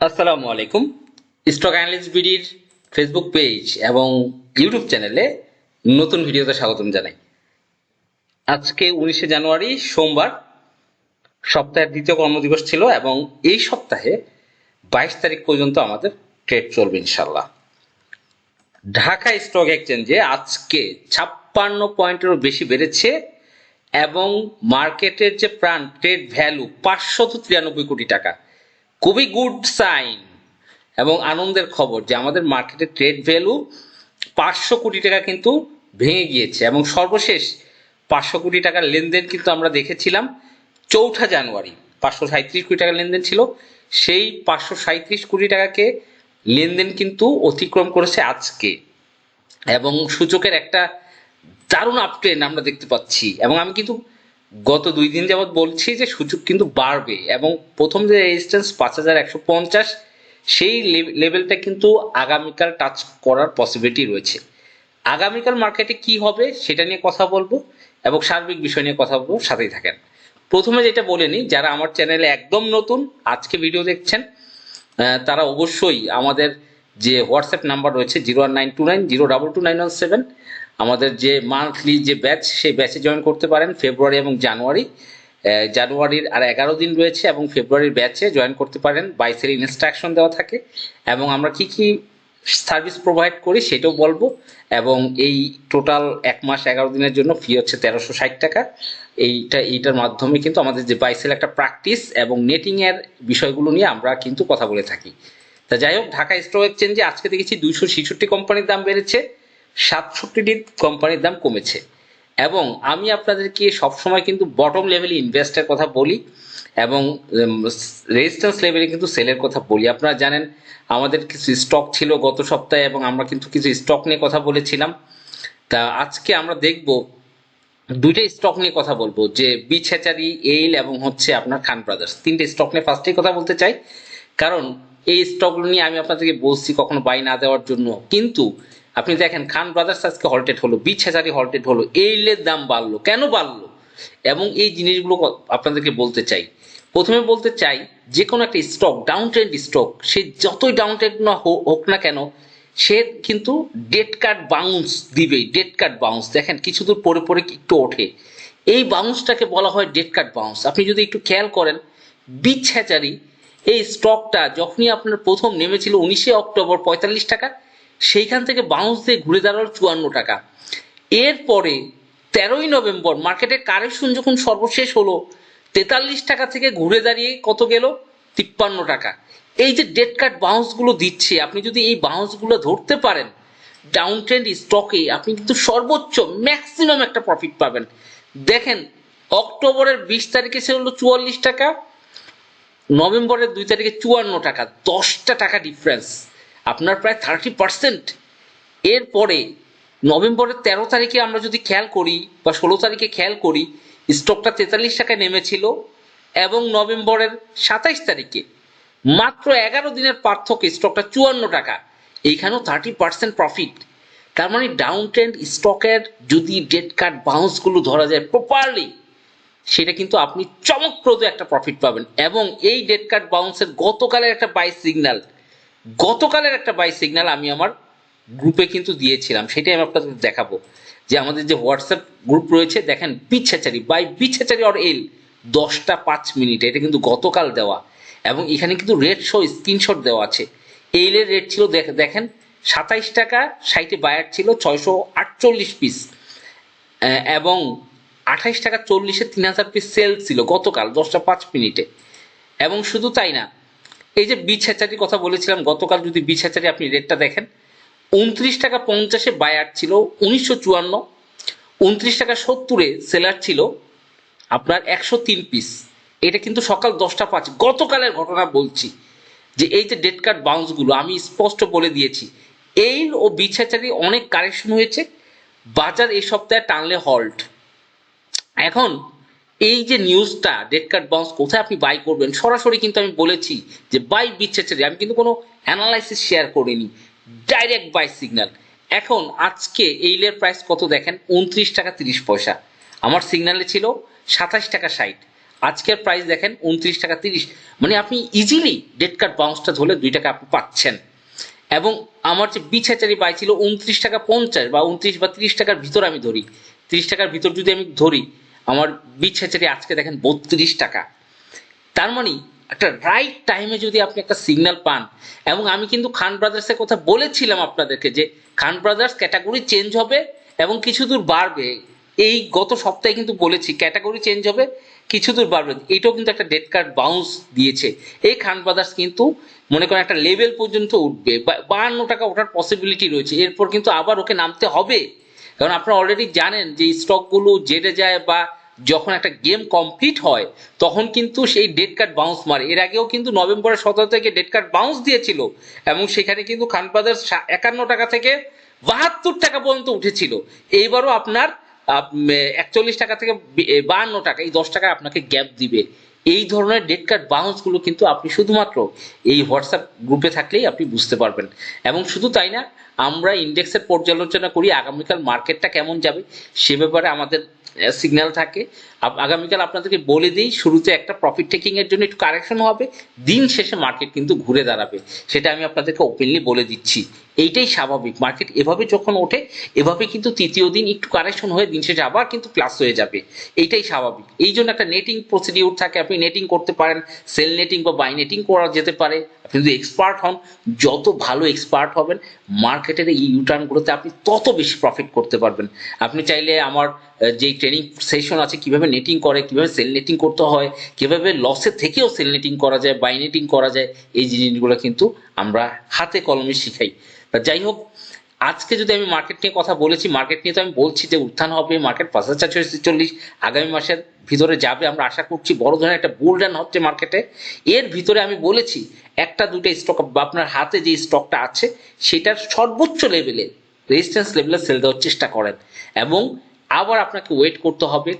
আসসালামু আলাইকুম। Stock analyst বিডির Facebook page এবং ইউটিউব চ্যানেলে নতুন ভিডিওতে স্বাগতম জানাই। আজকে 19শে জানুয়ারি সোমবার, সপ্তাহের দ্বিতীয় কর্মদিবস ছিল এবং এই সপ্তাহে 22 তারিখ পর্যন্ত আমাদের ট্রেড চলবে ইনশাল্লাহ। ঢাকা স্টক এক্সচেঞ্জে আজকে 56 পয়েন্টেরও বেশি বেড়েছে এবং মার্কেটের যে প্রাণ ট্রেড ভ্যালু 593 কোটি টাকা, খুবই গুড সাইন এবং আনন্দের খবর যে আমাদের মার্কেটের ট্রেড ভ্যালু 500 কোটি টাকা কিন্তু ভেঙে গিয়েছে এবং সর্বশেষ 500 কোটি টাকার লেনদেন কিন্তু আমরা দেখেছিলাম 4 জানুয়ারি। 537 কোটি টাকার লেনদেন ছিল, সেই 537 কোটি টাকাকে লেনদেন কিন্তু অতিক্রম করেছে আজকে এবং সূচকের একটা দারুণ আপট্রেন্ড আমরা দেখতে পাচ্ছি। এবং আমি কিন্তু গত 2 দিন যাবৎ বলছি যে সূচক কিন্তু বাড়বে এবং প্রথম যে রেজিস্ট্যান্স 5150 সেই লেভেলটা কিন্তু আগামীকাল টাচ করার পসিবিলিটি রয়েছে। আগামীকাল মার্কেটে কি হবে সেটা নিয়ে কথা বলবো এবং সার্বিক বিষয় নিয়ে কথা বলবো, সাথেই থাকেন। প্রথমে যেটা বলে নিই, যারা আমার চ্যানেলে একদম নতুন আজকে ভিডিও দেখছেন তারা অবশ্যই আমাদের যে হোয়াটসঅ্যাপ নাম্বার রয়েছে 01929022917, আমাদের যে মান্থলি যে ব্যাচ সেই ব্যাচে জয়েন করতে পারেন। ফেব্রুয়ারি এবং জানুয়ারির আর 11 দিন রয়েছে এবং ফেব্রুয়ারির ব্যাচে জয়েন করতে পারেন। বাইসের ইনস্ট্রাকশন দেওয়া থাকে এবং আমরা কি কি সার্ভিস প্রোভাইড করি সেটাও বলবো। এবং এই টোটাল 1 মাস 11 দিনের জন্য ফি হচ্ছে 1360 টাকা। এইটার মাধ্যমে কিন্তু আমাদের যে বাইসেল একটা প্র্যাকটিস এবং নেটিং এর বিষয়গুলো নিয়ে আমরা কিন্তু কথা বলে থাকি। তা যাই হোক, ঢাকা স্টক এক্সচেঞ্জে আজকে দেখেছি 266 কোম্পানির দাম বেড়েছে, 67টি কোম্পানির দাম কমেছে। এবং আমি আপনাদেরকে সবসময় কিন্তু বটম লেভেলে ইনভেস্টের কথা বলি এবং রেজিস্ট্যান্স লেভেলে কিন্তু সেলের কথা বলি। আপনারা জানেন আমাদের কিছু স্টক ছিল গত সপ্তাহে এবং আমরা কিন্তু কিছু স্টক নিয়ে কথা বলেছিলাম। তা আজকে আমরা দেখব দুইটা স্টক নিয়ে কথা বলবো, যে বিচ হ্যাচারি, এইল এবং হচ্ছে আপনার খান ব্রাদার্স। তিনটে স্টক নিয়ে ফার্স্টেই কথা বলতে চাই, কারণ এই স্টকগুলো নিয়ে আমি আপনাদেরকে বলছি কখনো বাই না দেওয়ার জন্য, কিন্তু আপনি দেখেন খান ব্রাদার্স আজকে হল্টেড হলো, বিচ হ্যাচারি হল্টেড হলো, এইলের দাম বাড়লো, কেন বাড়লো এবং এই জিনিসগুলো আপনাদেরকে বলতে চাই। প্রথমে বলতে চাই, যে কোনো একটা স্টক ডাউন ট্রেন্ড স্টক, সে যতই ডাউন ট্রেন্ড না হোক না কেন, সে কিন্তু ডেড কাট বাউন্স দিবেই। ডেড কাট বাউন্স দেখেন কিছু দূর পরে পরে একটু ওঠে, এই বাউন্সটাকে বলা হয় ডেড কাট বাউন্স। আপনি যদি একটু খেয়াল করেন, বিচ হ্যাচারি এই স্টকটা যখনই আপনার প্রথম নেমেছিল 19শে অক্টোবর 45 টাকা, সেইখান থেকে বাউন্স দিয়ে ঘুরে দাঁড়ালো 54 টাকা। এরপরে 13ই নভেম্বর মার্কেটের কারেকশন যখন সর্বশেষ হলো, 43 টাকা থেকে ঘুরে দাঁড়িয়ে কত গেল, 53 টাকা। এই যে ডেড কাট বাউন্স গুলো দিচ্ছে, আপনি যদি এই বাউন্স গুলো ধরতে পারেন ডাউন ট্রেন্ড স্টকে, আপনি কিন্তু সর্বোচ্চ ম্যাক্সিমাম একটা প্রফিট পাবেন। দেখেন অক্টোবরের 20 তারিখে সে হলো 44 টাকা, নভেম্বরের 2 তারিখে 54 টাকা, 10টা টাকা ডিফারেন্স, আপনার প্রায় 30%। এরপরে নভেম্বরের 13 তারিখে আমরা যদি খেয়াল করি বা 16 তারিখে খেয়াল করি, স্টকটা 43 টাকায় নেমেছিল এবং নভেম্বরের 27 তারিখে মাত্র 11 দিনের পার্থক্যে স্টকটা 54 টাকা, এইখানেও 30% প্রফিট। তার মানে ডাউন ট্রেন্ড স্টকের যদি ডেড কাট বাউন্স গুলো ধরা যায় প্রপারলি, সেটা কিন্তু আপনি চমকপ্রদ একটা প্রফিট পাবেন। এবং এই ডেড কাট বাউন্সের গতকালের একটা বাই সিগন্যাল আমি আমার গ্রুপে কিন্তু দিয়েছিলাম, সেটাই আমি আপনাদের দেখাবো। যে আমাদের যে হোয়াটসঅ্যাপ গ্রুপ রয়েছে, দেখেন beach hatchery by beach hatchery or এল 10টা 5 মিনিটে, এটা কিন্তু গতকাল দেওয়া এবং এখানে কিন্তু রেট শো স্ক্রিনশট দেওয়া আছে। এইলের রেট ছিল দেখেন 27 টাকা 60 বায়ার ছিল 648 পিস এবং 28 টাকা 40-এ 3000 পিস সেল ছিল গতকাল 10টা 5 মিনিটে। এবং শুধু তাই না, এই যে বিচ হ্যাচারির কথা বলেছিলাম গতকাল, যদি বিচ হ্যাচারি আপনি রেটটা দেখেন, 29 টাকা 50-এ বায়ার ছিল 1954, 29 টাকা 70-এ সেলার ছিল আপনার 103 পিস। এটা কিন্তু সকাল 10টা 5, গতকালের ঘটনা বলছি। যে এই যে ডেড কাট বাউন্স গুলো আমি স্পষ্ট বলে দিয়েছি, এইল ও বিচ হ্যাচারি অনেক কারেকশন হয়েছে, বাজার এই সপ্তাহে টানলে হল্ট। এখন এই যে নিউজটা ডেড কাট বাউন্স কোথায় আপনি বাই করবেন, সরাসরি কিন্তু আমি বলেছি যে বাই বিচ হ্যাচারি, আমি কিন্তু কোনো অ্যানালাইসিস শেয়ার করিনি, ডাইরেক্ট বাই সিগন্যাল। এখন আজকে এইলের প্রাইস কত দেখেন, 29 টাকা 30 পয়সা, আমার সিগন্যালে ছিল 27 টাকা 60, আজকের প্রাইস দেখেন 29 টাকা 30, মানে আপনি ইজিলি ডেড কার্ড বাউন্সটা ধরলে 2 টাকা আপনি পাচ্ছেন। এবং আমার যে বিছাচারি বাই ছিল 29 টাকা 50 বা 29 বা 30 টাকার ভিতর, আমি ধরি 30 টাকার ভিতর যদি আমি ধরি, আমার বিছাচারি আজকে দেখেন 32 টাকা। তার মানে একটা রাইট টাইমে যদি আপনি একটা সিগন্যাল পান, এবং আমি কিন্তু খান ব্রাদার্সের কথা বলেছিলাম আপনাদেরকে যে খান ব্রাদার্স ক্যাটাগরি চেঞ্জ হবে এবং কিছু দূর বাড়বে। এই গত সপ্তাহে কিন্তু বলেছি ক্যাটাগরি চেঞ্জ হবে, কিছু দূর বাড়বে। এটাও কিন্তু একটা ডেড কার্ড বাউন্স দিয়েছে। এই খান ব্রাদার্স কিন্তু মনে করেন একটা লেভেল পর্যন্ত উঠবে, 52 টাকা ওঠার পসিবিলিটি রয়েছে, এরপর কিন্তু আবার ওকে নামতে হবে। কারণ আপনারা অলরেডি জানেন যে স্টকগুলো জেটে যায় বা যখন একটা গেম কমপ্লিট হয় তখন কিন্তু সেই ডেড কার্ড বাউন্স মারে। এর আগেও কিন্তু নভেম্বরের 17 তারিখে ডেড কার্ড বাউন্স দিয়েছিল, এবং সেখানে কিন্তু খান ব্রাদার্স 51 টাকা থেকে 72 টাকা পর্যন্ত উঠেছিল। এইবারও আপনার 41 টাকা থেকে 52 টাকা, এই 10 টাকা আপনাকে গ্যাপ দিবে। এই ধরনের ডেড কার্ড বাউন্স গুলো কিন্তু আপনি শুধুমাত্র এই হোয়াটসঅ্যাপ গ্রুপে থাকলেই আপনি বুঝতে পারবেন। এবং শুধু তাই না, আমরা ইন্ডেক্সের পর্যালোচনা করি, আগামীকাল মার্কেটটা কেমন যাবে সে ব্যাপারে আমাদের সিগন্যাল থাকে। আগামীকাল আপনাদেরকে বলে দিই, শুরুতে একটা প্রফিট টেকিং এর জন্য একটু কারেকশন হবে, দিন শেষে মার্কেট কিন্তু ঘুরে দাঁড়াবে, সেটা আমি আপনাদেরকে ওপেনলি বলে দিচ্ছি। এইটাই স্বাভাবিক, মার্কেট এভাবে যখন ওঠে এভাবে কিন্তু তৃতীয় দিন একটু কারেকশন হয়ে দিন শেষে আবার কিন্তু প্লাস হয়ে যাবে, এইটাই স্বাভাবিক। এই জন্য একটা নেটিং প্রসিডিউর থাকে, আপনি নেটিং করতে পারেন, সেল নেটিং বা বাই নেটিং করা যেতে পারে। আপনি যদি এক্সপার্ট হন, যত ভালো এক্সপার্ট হবেন মার্কেটের এই ইউটার্নগুলোতে আপনি তত বেশি প্রফিট করতে পারবেন। আপনি চাইলে আমার যেই ট্রেনিং সেশন আছে কিভাবে নেটিং করে, কিভাবে সেল নেটিং করতে হয়, কিভাবে লসের থেকেও সেল নেটিং করা যায়, বাই নেটিং করা যায়, এই জিনিসগুলো কিন্তু আমরা হাতে কলমে শিখাই। যাই হোক, আজকে যদি আমি মার্কেট নিয়ে কথা বলেছি, মার্কেট নিয়ে তো আমি বলছি যে উত্থান হবে, মার্কেট 5440 আগামী মাসের ভিতরে যাবে, আমরা আশা করছি বড় ধরনের একটা বুল রান হচ্ছে মার্কেটে। এর ভিতরে আমি বলেছি একটা দুটো স্টক আপনার হাতে যে স্টকটা আছে সেটার সর্বোচ্চ লেভেলে রেজিস্ট্যান্স লেভেলে সেল দেওয়ার চেষ্টা করেন, এবং আবার আপনাকে ওয়েট করতে হবে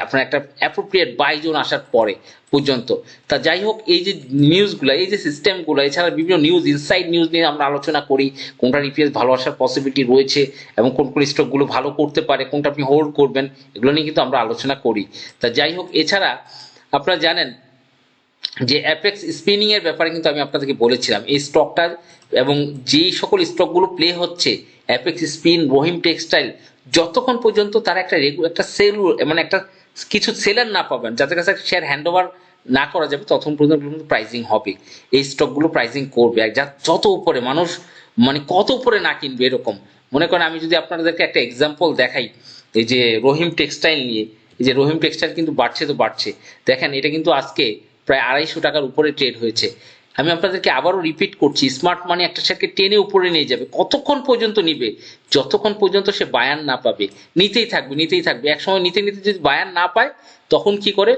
আপনার একটা অ্যাপ্রোপ্রিয়েট বাই জোন আসার পরে পর্যন্ত। তা যাই হোক, এই যে নিউজগুলো, এই যে সিস্টেমগুলো, এছাড়া বিভিন্ন নিউজ, ইনসাইড নিউজ নিয়ে আমরা আলোচনা করি, কোনটার ইপিএস ভালো আসার পসিবিলিটি রয়েছে এবং কোন কোন স্টকগুলো ভালো করতে পারে, কোনটা আপনি হোল্ড করবেন, এগুলো নিয়ে কিন্তু আমরা আলোচনা করি। তা যাই হোক, এছাড়া আপনারা জানেন যে অ্যাপেক্স স্পিনিং এর ব্যাপারে কিন্তু আমি আপনাদেরকে বলেছিলাম এই স্টকটা, এবং যেই সকল স্টকগুলো প্লে হচ্ছে অ্যাপেক্স স্পিন, রহিম টেক্সটাইল, যতক্ষণ পর্যন্ত তারা একটা সেল, মানে একটা কিছু সেলার না পাবেন যাদের কাছে শেয়ার হ্যান্ড ওভার না করা যাবে, ততক্ষণ পর্যন্ত প্রাইসিং হবে, এই স্টকগুলো প্রাইসিং করবে। আর যত উপরে মানুষ, মানে কত উপরে না কিনবে এরকম। মনে করেন আমি যদি আপনাদেরকে একটা এক্সাম্পল দেখাই, এই যে রহিম টেক্সটাইল নিয়ে, এই যে রহিম টেক্সটাইল কিন্তু বাড়ছে তো বাড়ছে, দেখেন এটা কিন্তু আজকে প্রায় 250 টাকার উপরে ট্রেড হয়েছে। আমি আপনাদেরকে আবারও রিপিট করছি, স্মার্ট মানি একটা শেয়ারকে টেনে উপরে নিয়ে যাবে, কতক্ষণ পর্যন্ত নিবে? যতক্ষণ পর্যন্ত সে বায়ান না পাবে, নিতেই থাকবে নিতেই থাকবে। একসময় নিতে নিতে যদি বায়ান না পায় তখন কি করে,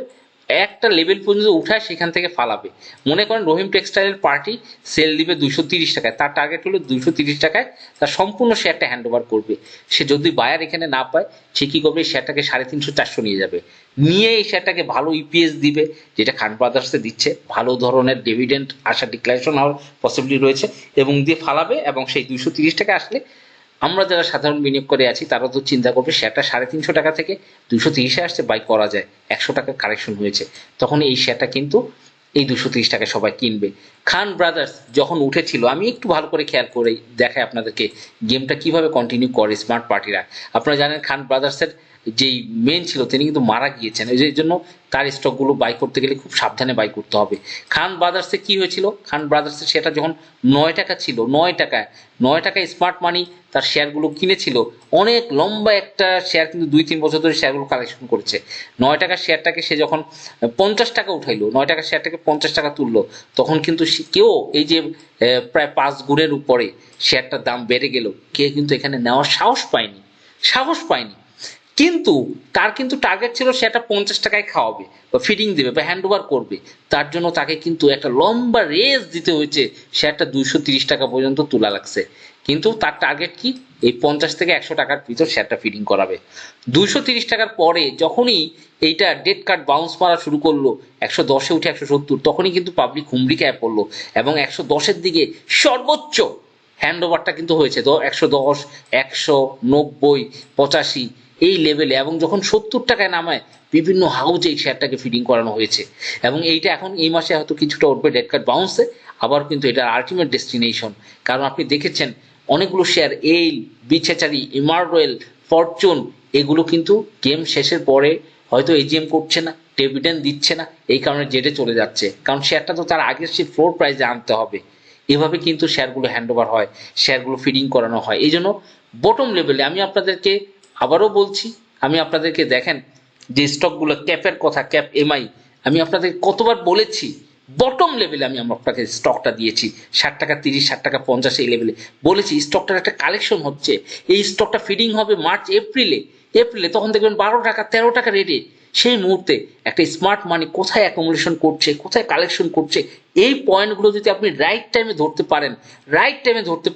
একটা লেভেল পর্যন্ত উঠায় সেখান থেকে ফালাবে। মনে করেন রহিম টেক্সটাইলের পার্টি সেল দিবে 230 টাকায়, তার টার্গেট হলো 230 টাকায় তার সম্পূর্ণ শেয়ারটা হ্যান্ড ওভার করবে। সে যদি বায়ার এখানে না পায় সে কি করবে, শেয়ারটাকে 350-400 নিয়ে যাবে, নিয়ে এই শেয়ারটাকে ভালো ইপিএস দিবে, যেটা খান ব্রাদার্সে দিচ্ছে, ভালো ধরনের ডিভিডেন্ড আসা ডিক্লারেশন হওয়ার পসিবিলিটি রয়েছে, এবং দিয়ে ফালাবে। এবং সেই 230 টাকা আসলে আমরা যারা সাধারণ বিনিয়োগ করে আছি তারা তো চিন্তা করবে শেয়ারটা 350 টাকা থেকে 230-এ আসছে, বাই করা যায়, 100 টাকা কারেকশন হয়েছে, তখন এই শেয়ারটা কিন্তু এই 230 টাকায় সবাই কিনবে। খান ব্রাদার্স যখন উঠেছিল, আমি একটু ভালো করে খেয়াল করে দেখাই আপনাদেরকে গেমটা কিভাবে কন্টিনিউ করে স্মার্ট পার্টিরা। আপনারা জানেন খান ব্রাদার্সের যেই মেন ছিল তিনি কিন্তু মারা গিয়েছেন, এই জন্য তার স্টকগুলো বাই করতে গেলে খুব সাবধানে বাই করতে হবে। খান ব্রাদার্সে কি হয়েছিল, খান ব্রাদার্সে সেটা যখন 9 টাকা ছিল, 9 টাকায় স্মার্ট মানি তার শেয়ারগুলো কিনেছিল, অনেক লম্বা একটা শেয়ার, কিন্তু 2-3 বছর ধরে শেয়ারগুলো কালেকশন করেছে। 9 টাকার শেয়ারটাকে সে যখন 50 টাকা উঠাইলো, 9 টাকার শেয়ারটাকে 50 টাকা তুললো, তখন কিন্তু কেউ এই যে প্রায় 5 গুণের উপরে শেয়ারটার দাম বেড়ে গেল, কে কিন্তু এখানে নেওয়ার সাহস পায়নি। কিন্তু তার কিন্তু টার্গেট ছিল সেটা 50 টাকায় খাওয়াবে বা ফিডিং দেবে বা হ্যান্ড ওভার করবে, তার জন্য তাকে কিন্তু একটা লম্বা রেস দিতে হয়েছে, শেয়ারটা 230 টাকা পর্যন্ত তোলা লাগছে। কিন্তু তার টার্গেট কি, এই 50 থেকে 100 টাকার ভিতর শেয়ারটা ফিডিং করাবে। 230 টাকার পরে যখনই এইটা ডেড কার্ড বাউন্স মারা শুরু করলো, 110-এ উঠে 170, তখনই কিন্তু পাবলিক হুমড়ি খেয়ে পড়লো, এবং 110-এর দিকে সর্বোচ্চ হ্যান্ড ওভারটা কিন্তু হয়েছে। তো 110, 190, 85 এই লেভেলে, এবং যখন 70 টাকায় নামায় বিভিন্ন হাউজে এই শেয়ারটাকে ফিডিং করানো হয়েছে, এবং এইটা এখন এই মাসে হয়তো কিছুটা উঠবে ডেড কাট বাউন্সে, আবার কিন্তু এটা আলটিমেট ডেস্টিনেশন। কারণ আপনি দেখেছেন অনেকগুলো শেয়ার এইল, বিছেচারি, ইমারওয়েল, ফরচুন, এগুলো কিন্তু গেম শেষের পরে হয়তো এজিএম করছে না, ডিভিডেন্ড দিচ্ছে না, এই কারণে জেডে চলে যাচ্ছে, কারণ শেয়ারটা তো তার আগের সেই ফ্লোর প্রাইসে আনতে হবে। এভাবে কিন্তু শেয়ারগুলো হ্যান্ডওভার হয়, শেয়ারগুলো ফিডিং করানো হয়। এই জন্য বটম লেভেলে আমি আপনাদেরকে আবারও বলছি, আমি আপনাদেরকে দেখেন যে স্টকগুলো ক্যাপের কথা, ক্যাপ এমআই, আমি আপনাদের কতবার বলেছি বটম লেভেলে আমি আপনাকে স্টকটা দিয়েছি 60 টাকা 30, 60 টাকা 50, এই লেভেলে বলেছি স্টকটার একটা কালেকশন হচ্ছে। এই স্টকটা ফিডিং হবে মার্চ এপ্রিলে, তখন দেখবেন 12 টাকা 13 টাকা রেটে। সেই মুহূর্তে একটা স্মার্ট মানি কোথায় অ্যাকুমুলেশন করছে, কোথায় কালেকশন করছে, এই পয়েন্টগুলো যদি আপনি রাইট টাইমে ধরতে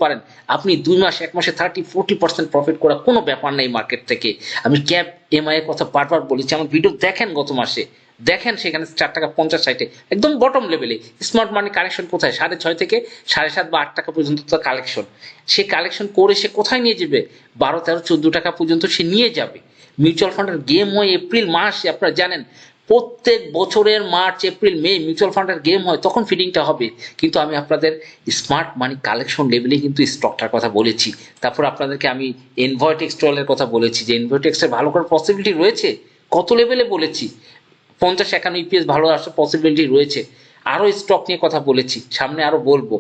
পারেন, আপনি 2 মাস 1 মাসে 30-40% প্রফিট করা কোনো ব্যাপার নেই মার্কেট থেকে। আমি ক্যাপ এমআই এর কথা বারবার বলেছি, আমার ভিডিও দেখেন গত মাসে, দেখেন সেখানে 4 টাকা 50 সাইটে একদম বটম লেভেলে স্মার্ট মানি কালেকশন কোথায় 6.5 থেকে 7.5 বা 8 টাকা পর্যন্ত তার কালেকশন। সে কালেকশন করে সে কোথায় নিয়ে যাবে? 12, 13, 14 টাকা পর্যন্ত সে নিয়ে যাবে। মিউচুয়াল ফান্ডের গেম হয় এপ্রিল মাসে, আপনারা জানেন প্রত্যেক বছরের মার্চ এপ্রিল মে মিউচুয়াল ফান্ডের গেম হয়, তখন ফিডিংটা হবে। কিন্তু আমি আপনাদের স্মার্ট মানি কালেকশন লেভেলে কিন্তু স্টকটার কথা বলেছি। তারপর আপনাদেরকে আমি এনভয়েটেক্স ট্রলের কথা বলেছি যে এনভয়েটেক্সের ভালো করার পসিবিলিটি রয়েছে, কত লেভেলে বলেছি 50-51 ইপিএস ভালো আসার পসিবিলিটি রয়েছে। আরো স্টক নিয়ে কথা বলেছি, সামনে আরো বলবো।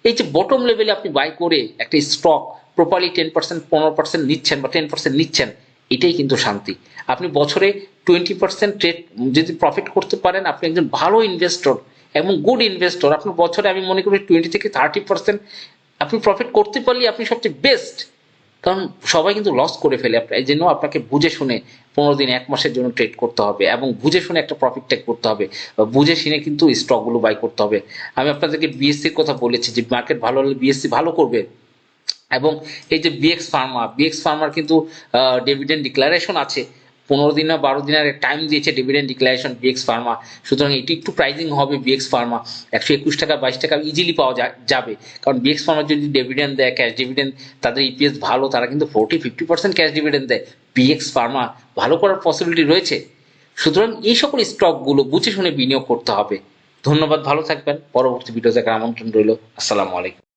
এই যে বটম লেভেলে আপনি বাই করে একটা স্টক প্রপারলি 10% 15% নিচ্ছেন বা 10% নিচ্ছেন, এটাই কিন্তু শান্তি। আপনি বছরে 20% ট্রেড যদি প্রফিট করতে পারেন, আপনি একজন ভালো ইনভেস্টর এবং গুড ইনভেস্টর। আপনার বছরে আমি মনে করি 20 থেকে 30% আপনি প্রফিট করতে পারলে আপনি সবচেয়ে বেস্ট। কারণ সবাই কিন্তু লস করে ফেলে, এই জন্য আপনাকে বুঝে শুনে 15 দিন 1 মাসের জন্য ট্রেড করতে হবে, এবং বুঝে শুনে একটা প্রফিট টেক করতে হবে, বুঝে শুনে কিন্তু স্টকগুলো বাই করতে হবে। আমি আপনাদেরকে বিএসসির কথা বলেছি যে মার্কেট ভালো হলে বিএসসি ভালো করবে, এবং এই যে বিএক্স ফার্মার কিন্তু ডিভিডেন্ড ডিক্লারেশন আছে, 15 দিন না 12 দিনের টাইম দিয়েছে ডিভিডেন্ড ডিক্লারেশন বিএক্স ফার্মা। সুতরাং এটি একটু প্রাইজিং হবে বিএক্স ফার্মা, 121 টাকা 22 টাকা ইজিলি পাওয়া যাবে। কারণ বিএক্স ফার্মা যদি ডিভিডেন্ড দেয়, ক্যাশ ডিভিডেন্ড, তাদের ইপিএস ভালো, তারা কিন্তু 40-50% ক্যাশ ডিভিডেন্ড দেয়। বিএক্স ফার্মা ভালো করার পসিবিলিটি রয়েছে। সুতরাং এই সকল স্টকগুলো বুঝে শুনে বিনিয়োগ করতে হবে। ধন্যবাদ, ভালো থাকবেন। পরবর্তী ভিডিও দেখার আমন্ত্রণ রইল। আসসালামু আলাইকুম।